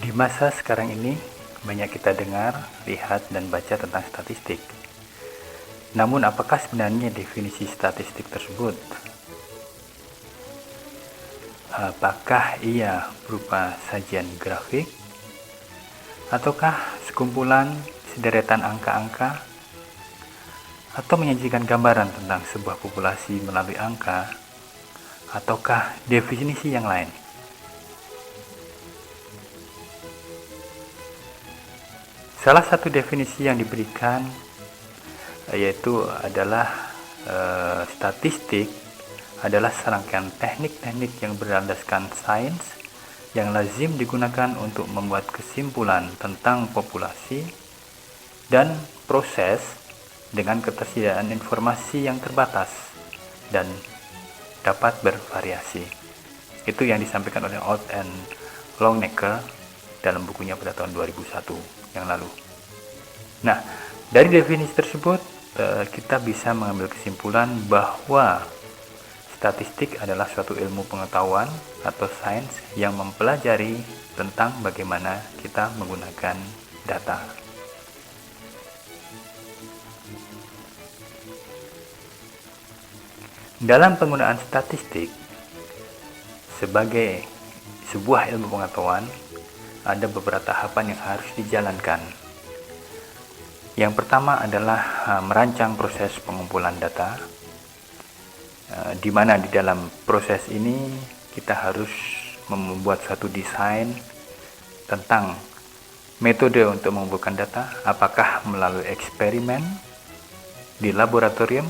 Di masa sekarang ini, banyak kita dengar, lihat, dan baca tentang statistik. Namun, apakah sebenarnya definisi statistik tersebut? Apakah ia berupa sajian grafik, ataukah sekumpulan sederetan angka-angka, atau menyajikan gambaran tentang sebuah populasi melalui angka, ataukah definisi yang lain? Salah satu definisi yang diberikan yaitu adalah statistik adalah serangkaian teknik-teknik yang berlandaskan sains yang lazim digunakan untuk membuat kesimpulan tentang populasi dan proses dengan ketersediaan informasi yang terbatas dan dapat bervariasi. Itu yang disampaikan oleh Oud and Longnecker dalam bukunya pada tahun 2001 yang lalu. Nah, dari definisi tersebut kita bisa mengambil kesimpulan bahwa statistik adalah suatu ilmu pengetahuan atau sains yang mempelajari tentang bagaimana kita menggunakan data. Dalam penggunaan statistik sebagai sebuah ilmu pengetahuan, ada beberapa tahapan yang harus dijalankan. Yang pertama adalah merancang proses pengumpulan data, di mana di dalam proses ini kita harus membuat suatu desain tentang metode untuk mengumpulkan data, apakah melalui eksperimen di laboratorium,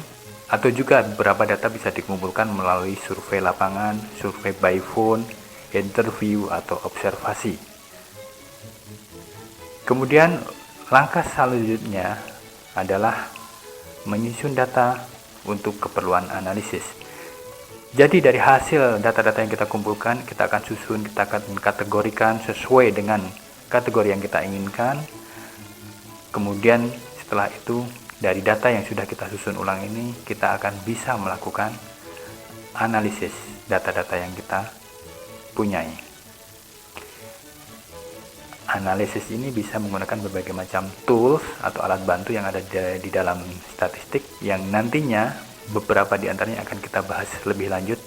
atau juga beberapa data bisa dikumpulkan melalui survei lapangan, survei by phone, interview, atau observasi. Kemudian langkah selanjutnya adalah menyusun data untuk keperluan analisis. Jadi dari hasil data-data yang kita kumpulkan, kita akan susun, kita akan kategorikan sesuai dengan kategori yang kita inginkan. Kemudian setelah itu, dari data yang sudah kita susun ulang ini, kita akan bisa melakukan analisis data-data yang kita punyai. Analisis ini bisa menggunakan berbagai macam tools atau alat bantu yang ada di dalam statistik, yang nantinya beberapa di antaranya akan kita bahas lebih lanjut,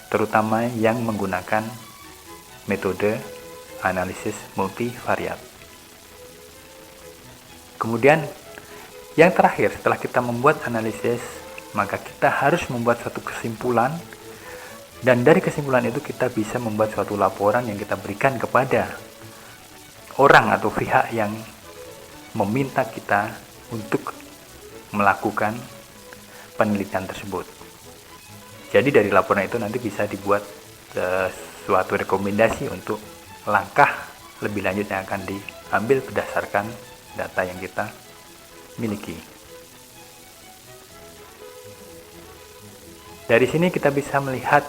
terutama yang menggunakan metode analisis multivariat. Kemudian yang terakhir, setelah kita membuat analisis, maka kita harus membuat suatu kesimpulan, dan dari kesimpulan itu kita bisa membuat suatu laporan yang kita berikan kepada orang atau pihak yang meminta kita untuk melakukan penelitian tersebut. Jadi dari laporan itu nanti bisa dibuat suatu rekomendasi untuk langkah lebih lanjut yang akan diambil berdasarkan data yang kita miliki. Dari sini kita bisa melihat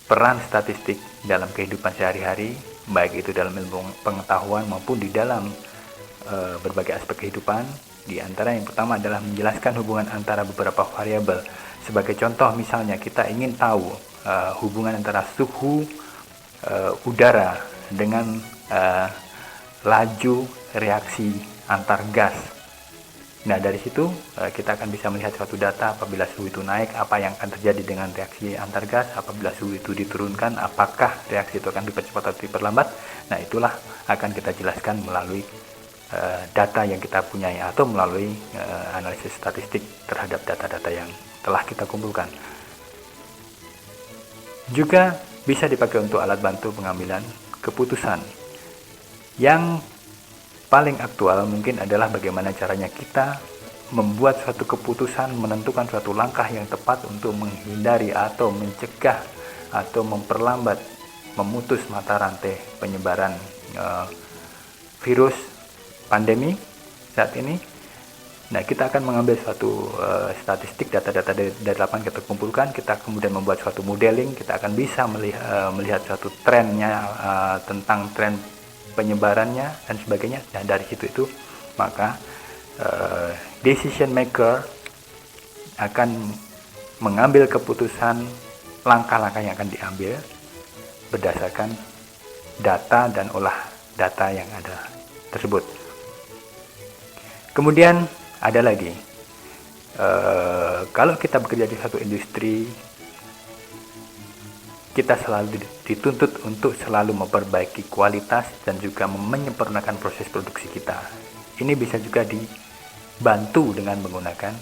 peran statistik dalam kehidupan sehari-hari, baik itu dalam ilmu pengetahuan maupun di dalam berbagai aspek kehidupan. Di antara yang pertama adalah menjelaskan hubungan antara beberapa variabel. Sebagai contoh, misalnya kita ingin tahu hubungan antara suhu udara dengan laju reaksi antar gas. Nah, dari situ kita akan bisa melihat suatu data. Apabila suhu itu naik, apa yang akan terjadi dengan reaksi antar gas. Apabila suhu itu diturunkan, apakah reaksi itu akan dipercepat atau diperlambat. Nah, itulah akan kita jelaskan melalui data yang kita punyai, atau melalui analisis statistik terhadap data-data yang telah kita kumpulkan. Juga bisa dipakai untuk alat bantu pengambilan keputusan. Yang paling aktual mungkin adalah bagaimana caranya kita membuat suatu keputusan, menentukan suatu langkah yang tepat untuk menghindari atau mencegah atau memperlambat, memutus mata rantai penyebaran virus pandemi saat ini. Nah, kita akan mengambil suatu statistik, data-data dari lapangan kita kumpulkan, kita kemudian membuat suatu modeling, kita akan bisa melihat suatu trennya, tentang tren penyebarannya dan sebagainya. Dan dari situ maka decision maker akan mengambil keputusan langkah-langkah yang akan diambil berdasarkan data dan olah data yang ada tersebut. Kemudian ada lagi, kalau kita bekerja di satu industri, kita selalu dituntut untuk selalu memperbaiki kualitas dan juga menyempurnakan proses produksi kita. Ini bisa juga dibantu dengan menggunakan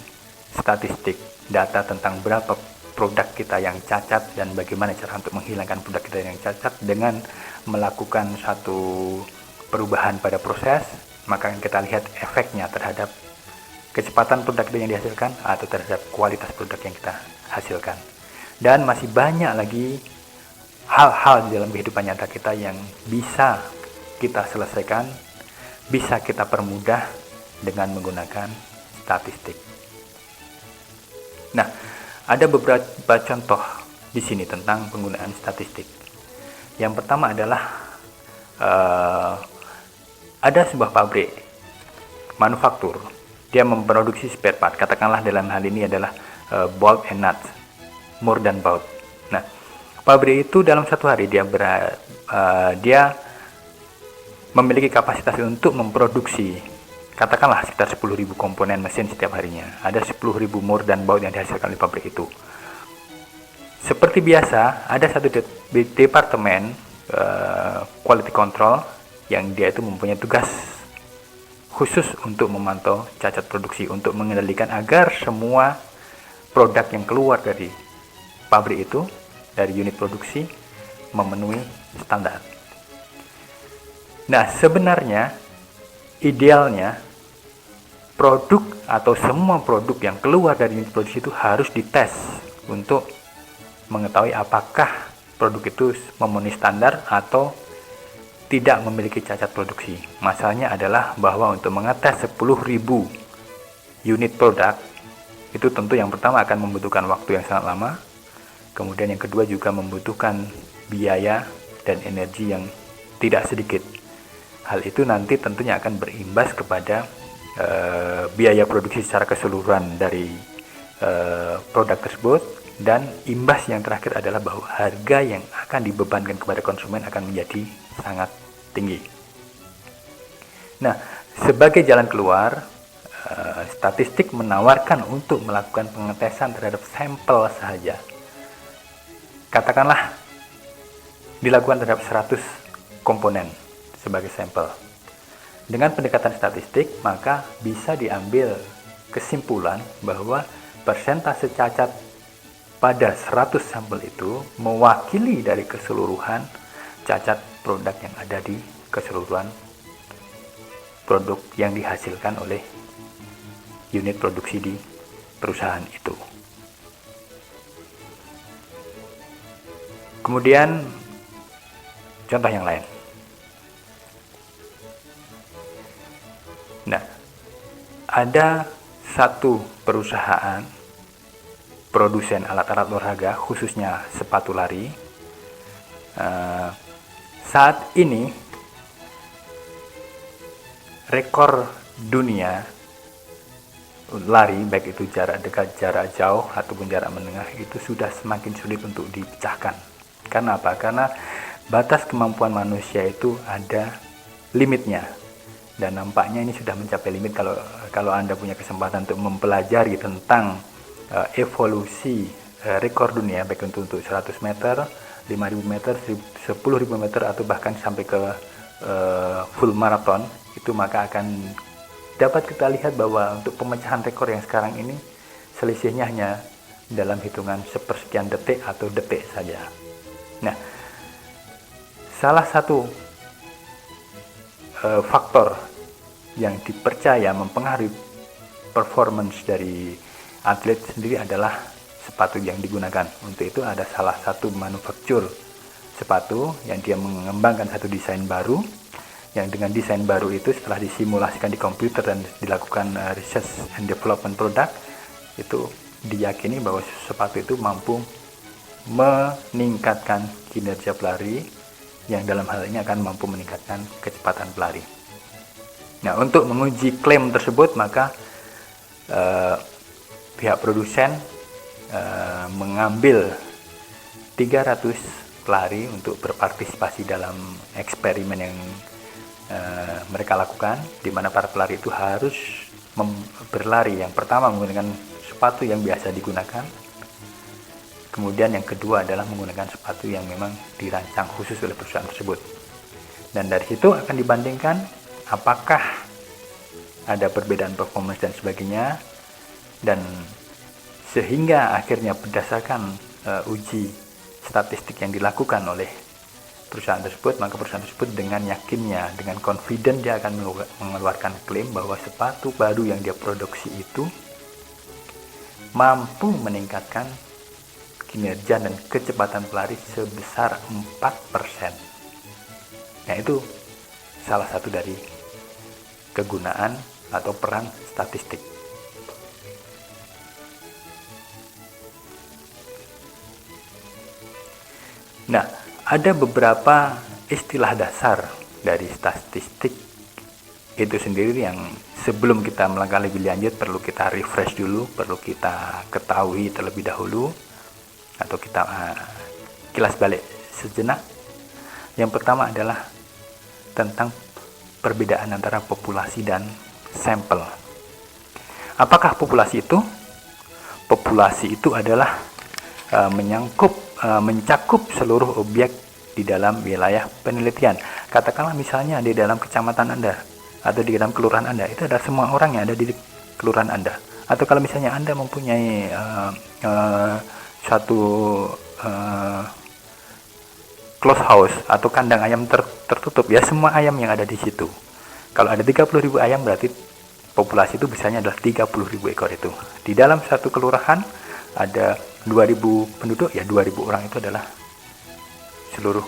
statistik, data tentang berapa produk kita yang cacat dan bagaimana cara untuk menghilangkan produk kita yang cacat dengan melakukan satu perubahan pada proses. Maka kita lihat efeknya terhadap kecepatan produk yang dihasilkan atau terhadap kualitas produk yang kita hasilkan. Dan masih banyak lagi hal-hal di dalam kehidupan nyata kita yang bisa kita selesaikan, bisa kita permudah dengan menggunakan statistik. Nah, ada beberapa contoh di sini tentang penggunaan statistik. Yang pertama adalah ada sebuah pabrik manufaktur, dia memproduksi spare part, katakanlah dalam hal ini adalah bolt and nut, more than bolt. Nah, pabrik itu dalam satu hari dia memiliki kapasitas untuk memproduksi katakanlah sekitar 10.000 komponen mesin setiap harinya. Ada 10.000 more than bolt yang dihasilkan oleh pabrik itu. Seperti biasa, ada satu departemen quality control yang dia itu mempunyai tugas khusus untuk memantau cacat produksi, untuk mengendalikan agar semua produk yang keluar dari pabrik itu, dari unit produksi, memenuhi standar. Nah, sebenarnya idealnya produk atau semua produk yang keluar dari unit produksi itu harus dites untuk mengetahui apakah produk itu memenuhi standar atau tidak memiliki cacat produksi. Masalahnya adalah bahwa untuk mengetes 10.000 unit produk itu tentu yang pertama akan membutuhkan waktu yang sangat lama, kemudian yang kedua juga membutuhkan biaya dan energi yang tidak sedikit. Hal itu nanti tentunya akan berimbas kepada biaya produksi secara keseluruhan dari produk tersebut, dan imbas yang terakhir adalah bahwa harga yang akan dibebankan kepada konsumen akan menjadi sangat tinggi. Nah, sebagai jalan keluar, statistik menawarkan untuk melakukan pengetesan terhadap sampel saja. Katakanlah dilakukan terhadap 100 komponen sebagai sampel. Dengan pendekatan statistik, maka bisa diambil kesimpulan bahwa persentase cacat pada 100 sampel itu mewakili dari keseluruhan cacat produk yang ada di keseluruhan produk yang dihasilkan oleh unit produksi di perusahaan itu. Kemudian contoh yang lain. Nah, ada satu perusahaan produsen alat-alat olahraga, khususnya sepatu lari. Saat ini rekor dunia lari, baik itu jarak dekat, jarak jauh, ataupun jarak menengah, itu sudah semakin sulit untuk dipecahkan. Karena apa? Karena batas kemampuan manusia itu ada limitnya. Dan nampaknya ini sudah mencapai limit kalau Anda punya kesempatan untuk mempelajari tentang evolusi rekor dunia, baik untuk 100 meter, 5.000 meter, 10.000 meter, atau bahkan sampai ke full marathon, itu maka akan dapat kita lihat bahwa untuk pemecahan rekor yang sekarang ini selisihnya hanya dalam hitungan sepersekian detik atau detik saja. Nah, salah satu faktor yang dipercaya mempengaruhi performance dari atlet sendiri adalah sepatu yang digunakan. Untuk itu ada salah satu manufaktur sepatu yang dia mengembangkan satu desain baru, yang dengan desain baru itu setelah disimulasikan di komputer dan dilakukan research and development product, itu diyakini bahwa sepatu itu mampu meningkatkan kinerja pelari, yang dalam hal ini akan mampu meningkatkan kecepatan pelari. Nah, untuk menguji klaim tersebut, maka pihak produsen mengambil 300 pelari untuk berpartisipasi dalam eksperimen yang mereka lakukan, di mana para pelari itu harus berlari yang pertama menggunakan sepatu yang biasa digunakan, kemudian yang kedua adalah menggunakan sepatu yang memang dirancang khusus oleh perusahaan tersebut, dan dari situ akan dibandingkan apakah ada perbedaan performance dan sebagainya, dan sehingga akhirnya berdasarkan uji statistik yang dilakukan oleh perusahaan tersebut, maka perusahaan tersebut dengan yakinnya, dengan confident dia akan mengeluarkan klaim bahwa sepatu baru yang dia produksi itu mampu meningkatkan kinerja dan kecepatan pelari sebesar 4%. Nah, itu salah satu dari kegunaan atau peran statistik. Nah, ada beberapa istilah dasar dari statistik itu sendiri yang sebelum kita melangkah lebih lanjut perlu kita refresh dulu, perlu kita ketahui terlebih dahulu, atau kita kilas balik sejenak. Yang pertama adalah tentang perbedaan antara populasi dan sampel. Apakah populasi itu? Populasi itu adalah mencakup seluruh objek di dalam wilayah penelitian. Katakanlah misalnya di dalam kecamatan Anda atau di dalam kelurahan Anda, itu ada semua orang yang ada di kelurahan Anda. Atau kalau misalnya Anda mempunyai satu close house atau kandang ayam tertutup, ya semua ayam yang ada di situ. Kalau ada 30.000 ayam, berarti populasi itu bisanya adalah 30.000 ekor itu. Di dalam satu kelurahan ada 2.000 penduduk, ya 2.000 orang itu adalah seluruh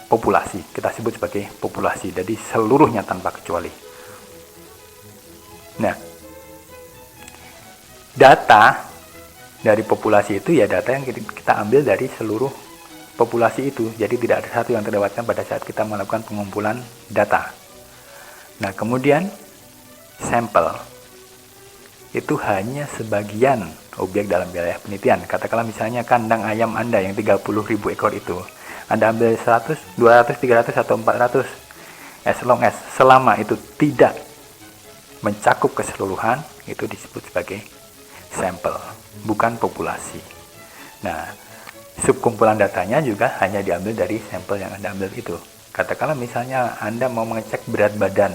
populasi. Kita sebut sebagai populasi, jadi seluruhnya tanpa kecuali. Nah, data dari populasi itu ya data yang kita ambil dari seluruh populasi itu. Jadi tidak ada satu yang terlewatkan pada saat kita melakukan pengumpulan data. Nah, kemudian sampel itu hanya sebagian objek dalam wilayah penelitian. Katakanlah misalnya kandang ayam Anda yang 30.000 ekor itu, Anda ambil 100, 200, 300 atau 400, selama itu tidak mencakup keseluruhan, itu disebut sebagai sampel, bukan populasi. Nah, subkumpulan datanya juga hanya diambil dari sampel yang Anda ambil itu. Katakanlah misalnya Anda mau mengecek berat badan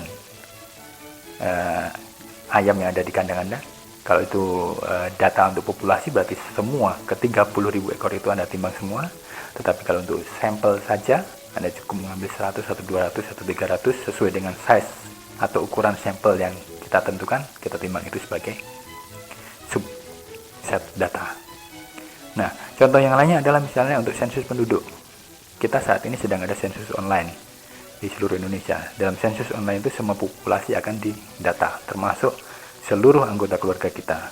ayam yang ada di kandang Anda. Kalau itu data untuk populasi, berarti semua ke 30.000 ekor itu Anda timbang semua. Tetapi kalau untuk sampel saja, Anda cukup mengambil 100 atau 200 atau 300 sesuai dengan size atau ukuran sampel yang kita tentukan, kita timbang itu sebagai subset data. Nah, contoh yang lainnya adalah misalnya untuk sensus penduduk. Kita saat ini sedang ada sensus online di seluruh Indonesia. Dalam sensus online itu semua populasi akan didata, termasuk seluruh anggota keluarga kita.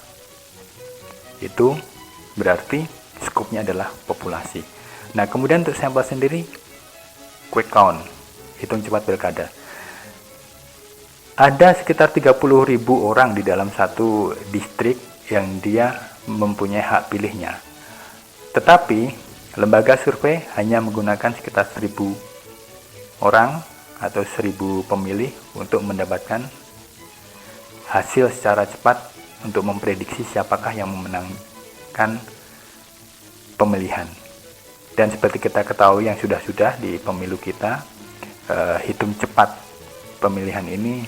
Itu berarti skopnya adalah populasi. Nah, kemudian untuk sampel sendiri, quick count, hitung cepat pilkada. Ada sekitar 30.000 orang di dalam satu distrik yang dia mempunyai hak pilihnya. Tetapi lembaga survei hanya menggunakan sekitar 1.000 orang atau 1.000 pemilih untuk mendapatkan hasil secara cepat untuk memprediksi siapakah yang memenangkan pemilihan. Dan seperti kita ketahui yang sudah-sudah di pemilu kita, hitung cepat pemilihan ini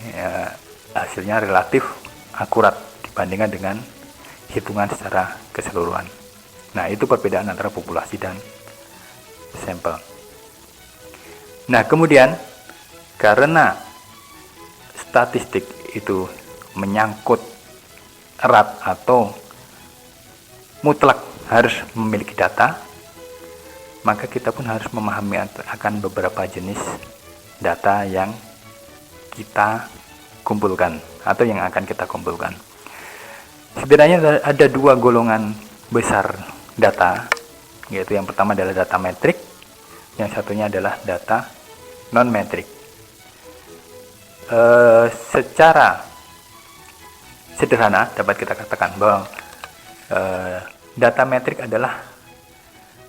hasilnya relatif akurat dibandingkan dengan hitungan secara keseluruhan. Nah, itu perbedaan antara populasi dan sampel. Nah, kemudian karena statistik itu menyangkut erat atau mutlak harus memiliki data, maka kita pun harus memahami akan beberapa jenis data yang kita kumpulkan atau yang akan kita kumpulkan. Setidaknya ada dua golongan besar data, yaitu yang pertama adalah data metrik, yang satunya adalah data non-metrik. Secara sederhana dapat kita katakan bahwa data metrik adalah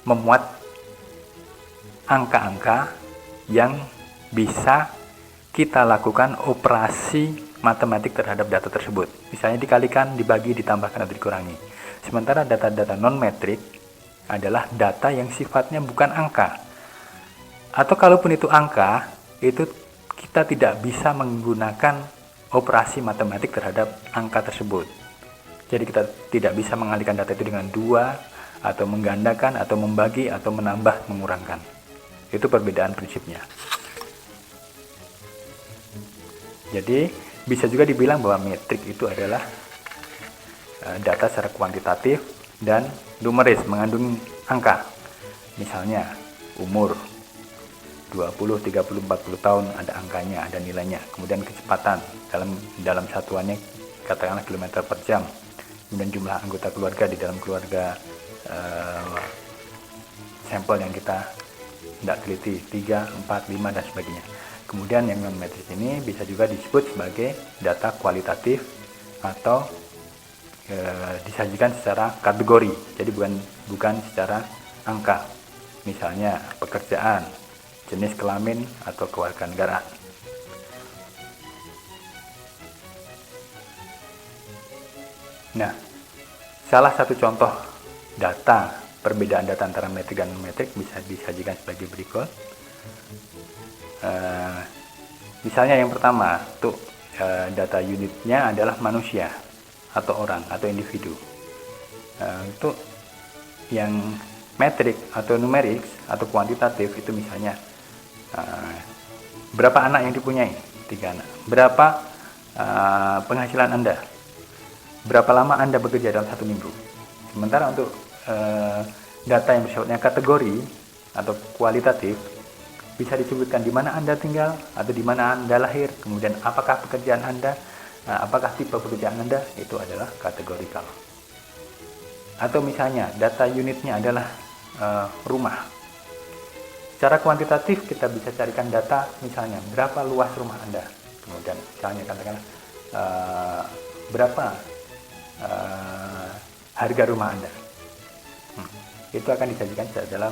memuat angka-angka yang bisa kita lakukan operasi matematik terhadap data tersebut. Misalnya dikalikan, dibagi, ditambahkan, atau dikurangi. Sementara data-data non-metrik adalah data yang sifatnya bukan angka. Atau kalaupun itu angka, itu kita tidak bisa menggunakan operasi matematik terhadap angka tersebut. Jadi kita tidak bisa mengalihkan data itu dengan 2, atau menggandakan, atau membagi, atau menambah, mengurangkan. Itu perbedaan prinsipnya. Jadi bisa juga dibilang bahwa metrik itu adalah data secara kuantitatif dan numeris, mengandung angka. Misalnya umur 20, 30, 40 tahun ada angkanya, ada nilainya. Kemudian kecepatan dalam satuannya katakanlah kilometer per jam. Kemudian jumlah anggota keluarga di dalam keluarga sampel yang kita tidak teliti, 3, 4, 5 dan sebagainya. Kemudian yang non-metrik ini bisa juga disebut sebagai data kualitatif atau disajikan secara kategori, jadi bukan secara angka. Misalnya pekerjaan, jenis kelamin, atau kewarganegaraan. Nah, salah satu contoh data, perbedaan data antara metrik dan non-metrik bisa disajikan sebagai berikut. Misalnya yang pertama, tuh data unitnya adalah manusia atau orang atau individu. Untuk yang metrik atau numerik atau kuantitatif itu misalnya berapa anak yang dipunyai? 3 anak. Berapa penghasilan Anda? Berapa lama Anda bekerja dalam 1 minggu? Sementara untuk data yang bersifatnya kategori atau kualitatif bisa disebutkan di mana Anda tinggal atau di mana Anda lahir, kemudian apakah pekerjaan Anda, apakah tipe pekerjaan Anda, itu adalah kategorikal. Atau misalnya data unitnya adalah rumah. Secara kuantitatif kita bisa carikan data misalnya berapa luas rumah Anda, kemudian misalnya katakanlah berapa harga rumah Anda. Itu akan disajikan dalam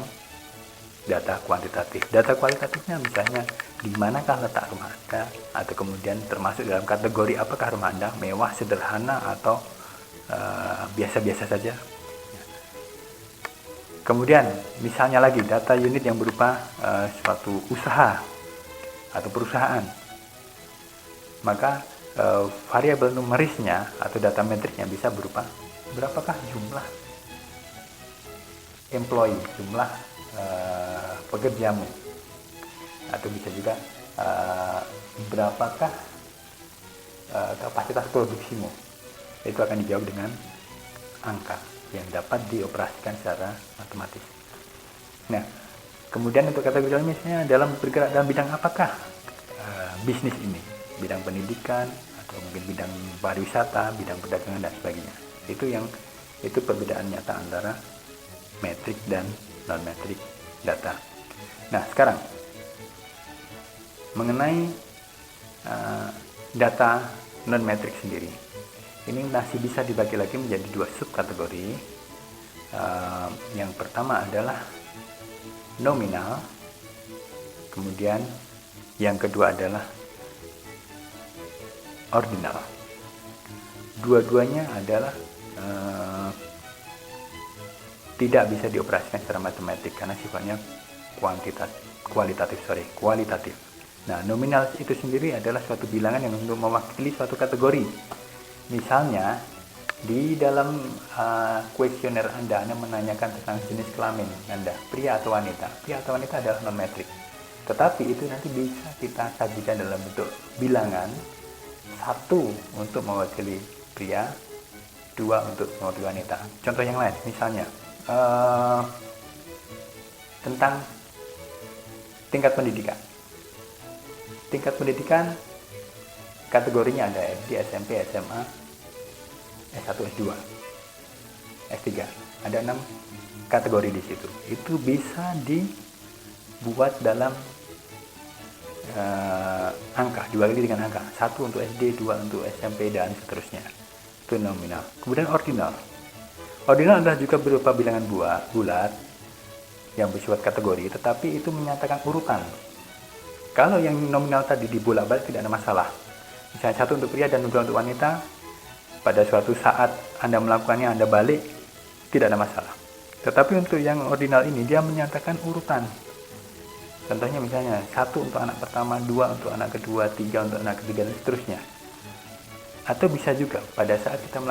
data kuantitatif. Data kualitatifnya misalnya di manakah letak rumah Anda, atau kemudian termasuk dalam kategori apakah rumah Anda mewah, sederhana, atau biasa-biasa saja. Kemudian misalnya lagi data unit yang berupa suatu usaha atau perusahaan, maka variabel numerisnya atau data metriknya bisa berupa berapakah jumlah employee, jumlah pekerjamu, atau bisa juga berapakah kapasitas produksimu. Itu akan dijawab dengan angka yang dapat dioperasikan secara matematis. Nah, kemudian untuk kategori misalnya dalam bergerak dalam bidang apakah bisnis ini, bidang pendidikan atau mungkin bidang pariwisata, bidang perdagangan dan sebagainya. Itu perbedaan nyata antara metrik dan non-metrik data. Nah, sekarang mengenai data non-metrik sendiri, ini masih bisa dibagi lagi menjadi 2 subkategori. Yang pertama adalah nominal, kemudian yang kedua adalah ordinal. Dua-duanya adalah tidak bisa dioperasikan secara matematik karena sifatnya kualitatif. Nah, nominal itu sendiri adalah suatu bilangan yang untuk mewakili suatu kategori. Misalnya di dalam kuesioner Anda menanyakan tentang jenis kelamin Anda, pria atau wanita. Pria atau wanita adalah non-metrik. Tetapi itu nanti bisa kita sajikan dalam bentuk bilangan, 1 untuk mewakili pria, 2 untuk mewakili wanita. Contoh yang lain, misalnya tentang tingkat pendidikan. Tingkat pendidikan kategorinya ada SD, SMP, SMA, S1, S2, S3. Ada 6 kategori di situ. Itu bisa dibuat dalam angka, dibagi dengan angka. 1 untuk SD, 2 untuk SMP, dan seterusnya. Itu nominal. Kemudian ordinal. Ordinal adalah juga berupa bilangan bulat yang bersifat kategori, tetapi itu menyatakan urutan. Kalau yang nominal tadi dibolak-balik tidak ada masalah. Misalnya 1 untuk pria dan 2 untuk wanita, pada suatu saat Anda melakukannya, Anda balik, tidak ada masalah. Tetapi untuk yang ordinal ini, dia menyatakan urutan. Contohnya misalnya 1 untuk anak pertama, 2 untuk anak kedua, 3 untuk anak ketiga, dan seterusnya. Atau bisa juga pada saat kita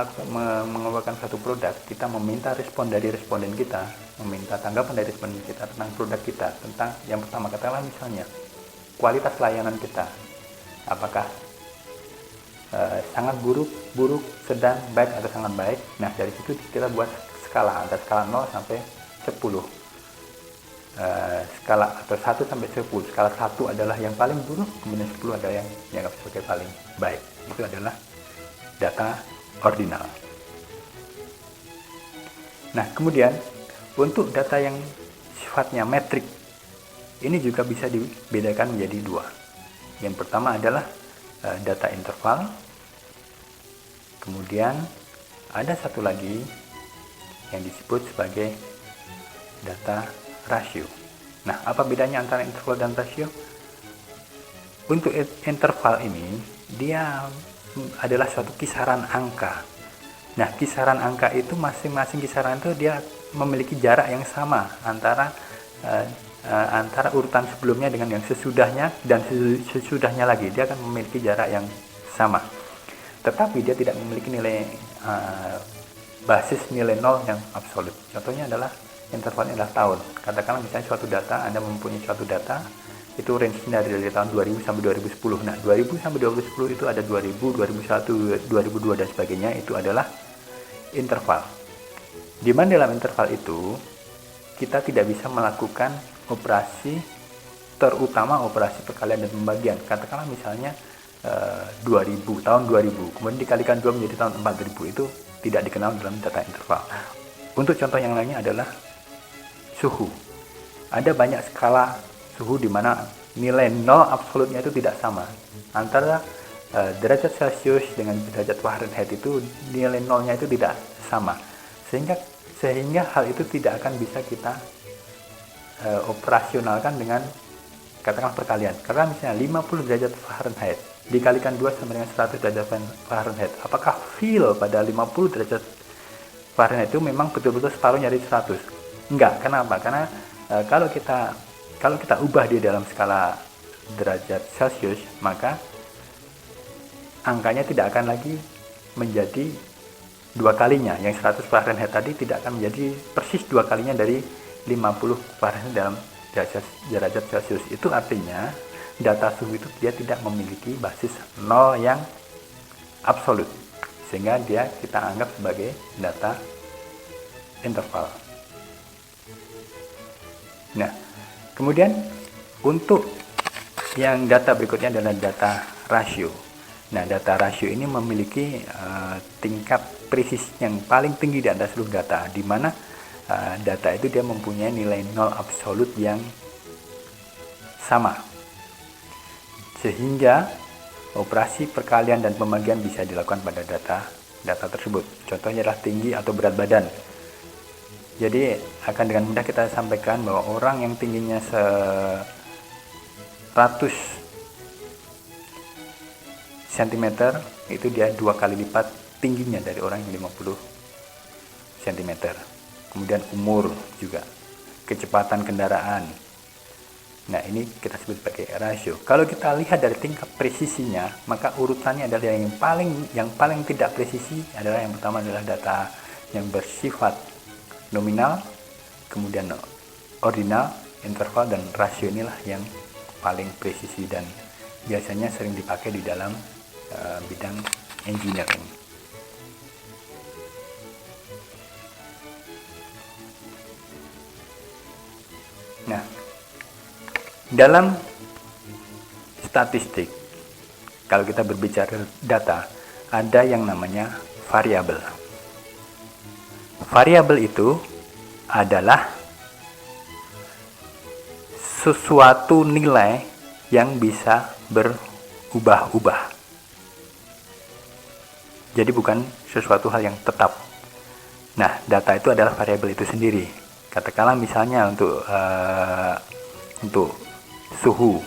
mengeluarkan satu produk, kita meminta respon dari responden kita, meminta tanggapan dari responden kita tentang produk kita, tentang yang pertama katakanlah misalnya kualitas layanan kita, apakah sangat buruk, sedang, baik atau sangat baik. Nah, dari situ kita buat skala, ada skala 0 sampai 10. Skala atau 1 sampai 10. Skala 1 adalah yang paling buruk, kemudian 10 adalah yang dianggap sebagai paling baik. Itu adalah data ordinal. Nah, kemudian untuk data yang sifatnya metrik, ini juga bisa dibedakan menjadi 2. Yang pertama adalah data interval. Kemudian ada satu lagi yang disebut sebagai data rasio. Nah, apa bedanya antara interval dan rasio? Untuk interval ini, dia adalah suatu kisaran angka. Nah, kisaran angka itu masing-masing kisaran itu dia memiliki jarak yang sama antara urutan sebelumnya dengan yang sesudahnya dan sesudahnya lagi. Dia akan memiliki jarak yang sama. Tetapi dia tidak memiliki nilai basis nilai 0 yang absolut. Contohnya adalah intervalnya adalah tahun. Katakanlah misalnya suatu data, Anda mempunyai suatu data, itu range-nya dari tahun 2000 sampai 2010. Nah, 2000 sampai 2010 itu ada 2000, 2001, 2002 dan sebagainya, itu adalah interval. Di mana dalam interval itu kita tidak bisa melakukan operasi, terutama operasi perkalian dan pembagian. Katakanlah misalnya 2000, tahun 2000, kemudian dikalikan 2 menjadi tahun 4000, itu tidak dikenal dalam data interval. Untuk contoh yang lainnya adalah suhu. Ada banyak skala suhu di mana nilai 0 absolutnya itu tidak sama. Antara derajat Celcius dengan derajat Fahrenheit itu nilai 0-nya itu tidak sama. Sehingga hal itu tidak akan bisa kita operasionalkan dengan katakan perkalian. Karena misalnya 50 derajat Fahrenheit dikalikan 2 sama dengan 100 derajat Fahrenheit. Apakah feel pada 50 derajat Fahrenheit itu memang betul-betul separuhnya dari 100? Enggak. Kenapa? Karena kalau kita ubah dia dalam skala derajat Celcius, maka angkanya tidak akan lagi menjadi 2 kalinya. Yang 100 Fahrenheit tadi tidak akan menjadi persis 2 kalinya dari 50 Fahrenheit dalam derajat Celcius. Itu artinya data suhu itu dia tidak memiliki basis 0 yang absolut, sehingga dia kita anggap sebagai data interval. Nah, kemudian untuk yang data berikutnya adalah data rasio. Nah, data rasio ini memiliki tingkat presisi yang paling tinggi di antara seluruh data, di mana data itu dia mempunyai nilai 0 absolut yang sama, sehingga operasi perkalian dan pembagian bisa dilakukan pada data tersebut. Contohnya adalah tinggi atau berat badan. Jadi akan dengan mudah kita sampaikan bahwa orang yang tingginya 100 cm itu dia 2 kali lipat tingginya dari orang yang 50 cm. Kemudian umur juga, kecepatan kendaraan. Nah, ini kita sebut sebagai rasio. Kalau kita lihat dari tingkat presisinya, maka urutannya adalah yang paling tidak presisi adalah yang pertama adalah data yang bersifat nominal, kemudian ordinal, interval, dan rasio. Inilah yang paling presisi dan biasanya sering dipakai di dalam bidang engineering. Nah, dalam statistik, kalau kita berbicara data, ada yang namanya variabel. Variabel itu adalah sesuatu nilai yang bisa berubah-ubah. Jadi bukan sesuatu hal yang tetap. Nah, data itu adalah variabel itu sendiri. Katakanlah misalnya untuk suhu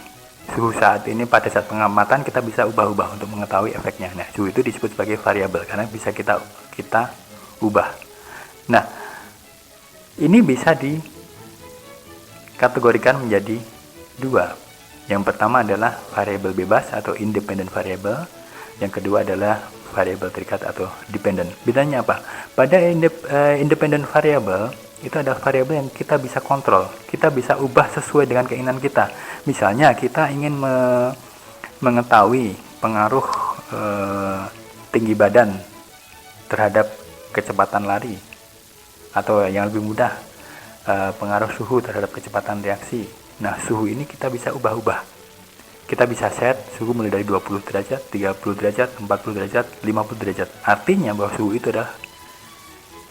saat ini pada saat pengamatan kita bisa ubah-ubah untuk mengetahui efeknya. Nah, suhu itu disebut sebagai variabel karena bisa kita ubah. Nah, ini bisa dikategorikan menjadi dua. Yang pertama adalah variabel bebas atau independent variable. Yang kedua adalah variabel terikat atau dependent. Bedanya apa? Pada independent variable itu adalah variabel yang kita bisa kontrol, kita bisa ubah sesuai dengan keinginan kita. Misalnya kita ingin mengetahui pengaruh tinggi badan terhadap kecepatan lari, atau yang lebih mudah pengaruh suhu terhadap kecepatan reaksi. Nah, suhu ini kita bisa ubah-ubah. Kita bisa set suhu mulai dari 20 derajat, 30 derajat, 40 derajat, 50 derajat. Artinya bahwa suhu itu adalah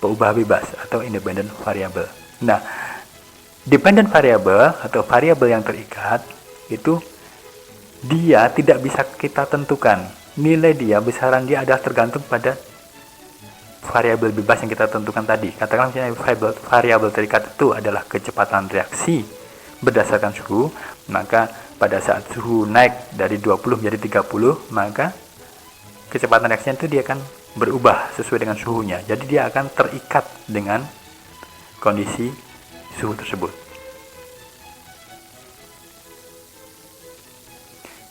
peubah bebas atau independent variable. Nah, dependent variable atau variabel yang terikat itu dia tidak bisa kita tentukan. Nilai dia, besaran dia adalah tergantung pada variabel bebas yang kita tentukan tadi. Katakan misalnya variabel terikat itu adalah kecepatan reaksi berdasarkan suhu, maka pada saat suhu naik dari 20 menjadi 30, maka kecepatan reaksinya itu dia akan berubah sesuai dengan suhunya. Jadi dia akan terikat dengan kondisi suhu tersebut.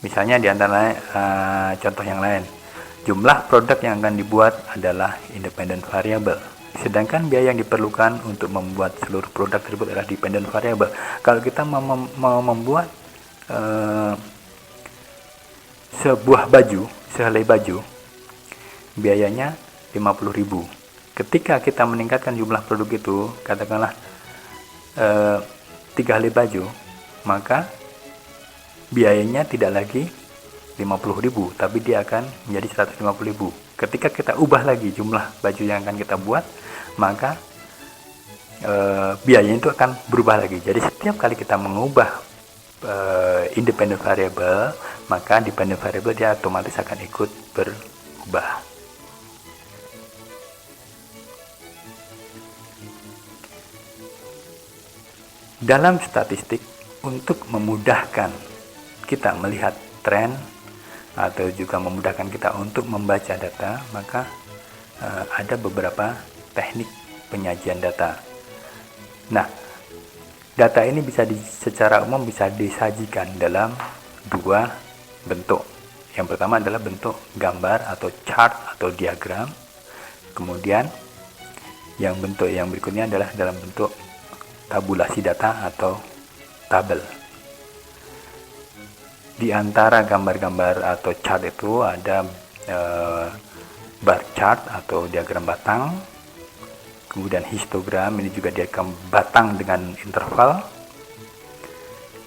Misalnya di antara contoh yang lain, jumlah produk yang akan dibuat adalah independent variable. Sedangkan biaya yang diperlukan untuk membuat seluruh produk tersebut adalah dependent variable. Kalau kita mau membuat sebuah baju, sehelai baju, biayanya 50.000. Ketika kita meningkatkan jumlah produk itu, katakanlah 3 helai baju, maka biayanya tidak lagi 50.000, tapi dia akan menjadi 150.000. Ketika kita ubah lagi jumlah baju yang akan kita buat, maka biayanya itu akan berubah lagi. Jadi setiap kali kita mengubah independent variable, maka dependent variable dia otomatis akan ikut berubah. Dalam statistik, untuk memudahkan kita melihat tren atau juga memudahkan kita untuk membaca data, maka ada beberapa teknik penyajian data. Nah, data ini secara umum bisa disajikan dalam dua bentuk. Yang pertama adalah bentuk gambar atau chart atau diagram. Kemudian bentuk yang berikutnya adalah dalam bentuk tabulasi data atau tabel. Di antara gambar-gambar atau chart itu ada bar chart atau diagram batang, kemudian histogram, ini juga diagram batang dengan interval,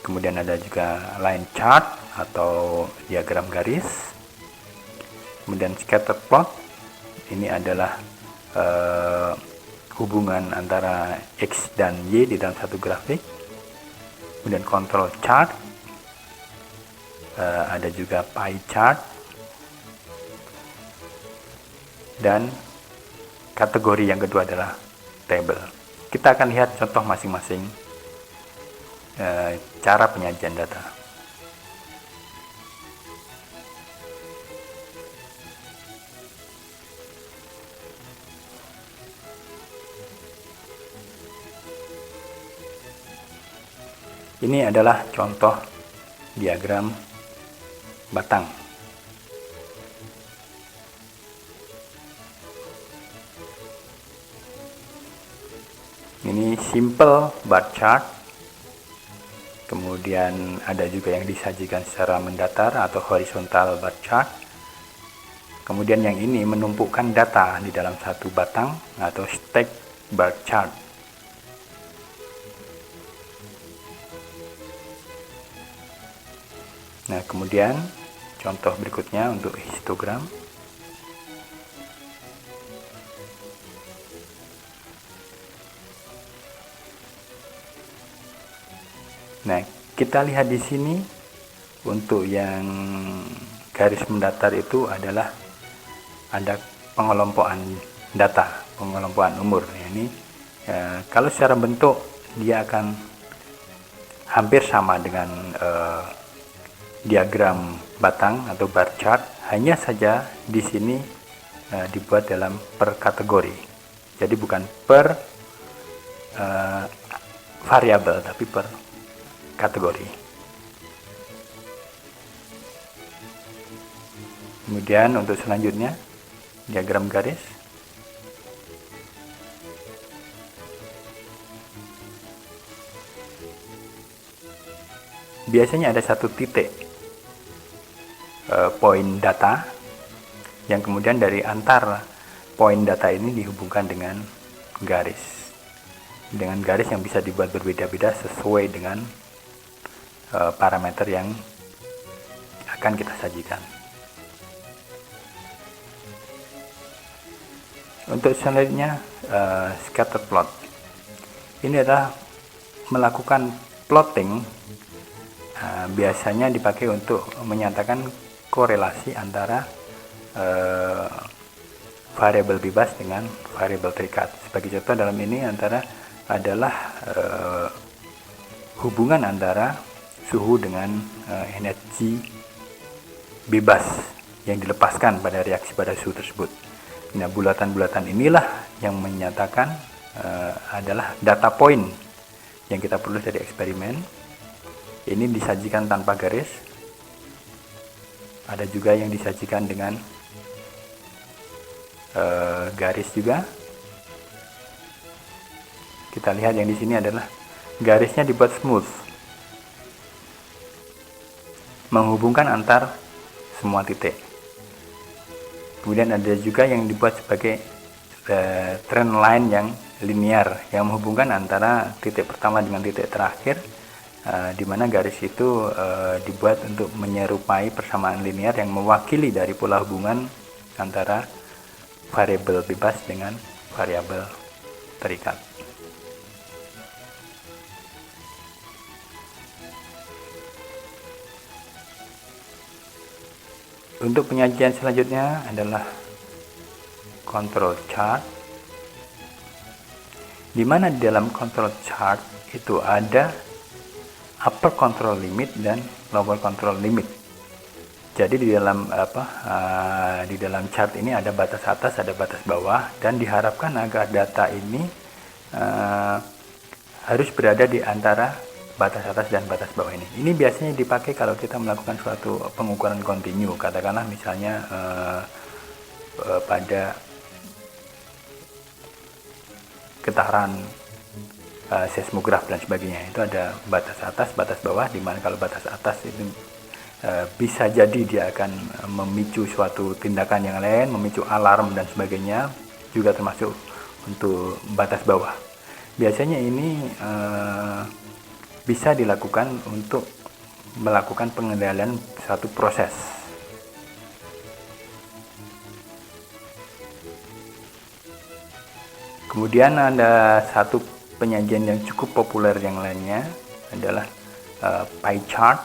kemudian ada juga line chart atau diagram garis, kemudian scatter plot, ini adalah hubungan antara X dan Y di dalam satu grafik. Kemudian control chart, ada juga pie chart, dan kategori yang kedua adalah table. Kita akan lihat contoh masing-masing cara penyajian data. Ini adalah contoh diagram batang. Ini simple bar chart. Kemudian ada juga yang disajikan secara mendatar atau horizontal bar chart. Kemudian yang ini menumpukkan data di dalam satu batang atau stack bar chart. Nah, kemudian contoh berikutnya untuk histogram. Nah, kita lihat di sini untuk yang garis mendatar itu adalah ada pengelompokan data, pengelompokan umur. Ini Kalau secara bentuk dia akan hampir sama dengan diagram batang atau bar chart, hanya saja di sini dibuat dalam per kategori. Jadi bukan per variabel tapi per kategori. Kemudian untuk selanjutnya diagram garis. Biasanya ada satu titik poin data yang kemudian dari antar poin data ini dihubungkan dengan garis yang bisa dibuat berbeda-beda sesuai dengan parameter yang akan kita sajikan. Untuk selanjutnya scatter plot. Ini adalah melakukan plotting, biasanya dipakai untuk menyatakan korelasi antara variabel bebas dengan variabel terikat. Sebagai contoh dalam ini adalah hubungan antara suhu dengan energi bebas yang dilepaskan pada reaksi pada suhu tersebut. Nah, bulatan-bulatan inilah yang menyatakan adalah data point yang kita perlu dari eksperimen. Ini disajikan tanpa garis. Ada juga yang disajikan dengan garis juga. Kita lihat yang di sini adalah garisnya dibuat smooth, menghubungkan antar semua titik. Kemudian ada juga yang dibuat sebagai trend line yang linear, yang menghubungkan antara titik pertama dengan titik terakhir, di mana garis itu dibuat untuk menyerupai persamaan linear yang mewakili dari pola hubungan antara variabel bebas dengan variabel terikat. Untuk penyajian selanjutnya adalah control chart, di mana di dalam control chart itu ada upper control limit dan lower control limit. Jadi di dalam chart ini ada batas atas, ada batas bawah, dan diharapkan agar data ini harus berada di antara batas atas dan batas bawah ini. Ini biasanya dipakai kalau kita melakukan suatu pengukuran kontinu, katakanlah misalnya pada getaran seismograf dan sebagainya. Itu ada batas atas, batas bawah, di mana kalau batas atas itu bisa jadi dia akan memicu suatu tindakan yang lain, memicu alarm dan sebagainya, juga termasuk untuk batas bawah. Biasanya ini bisa dilakukan untuk melakukan pengendalian suatu proses. Kemudian ada satu penyajian yang cukup populer yang lainnya adalah pie chart,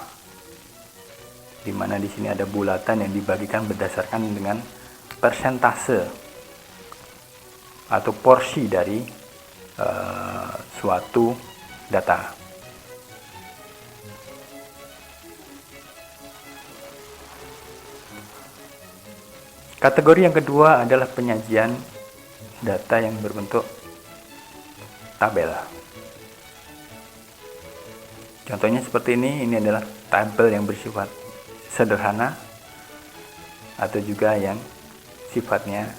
di mana di sini ada bulatan yang dibagikan berdasarkan dengan persentase atau porsi dari suatu data. Kategori yang kedua adalah penyajian data yang berbentuk tabel. Contohnya seperti ini adalah tabel yang bersifat sederhana atau juga yang sifatnya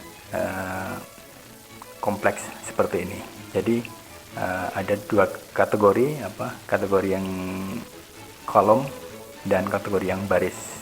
kompleks seperti ini. Jadi ada dua kategori, kategori yang kolom dan kategori yang baris.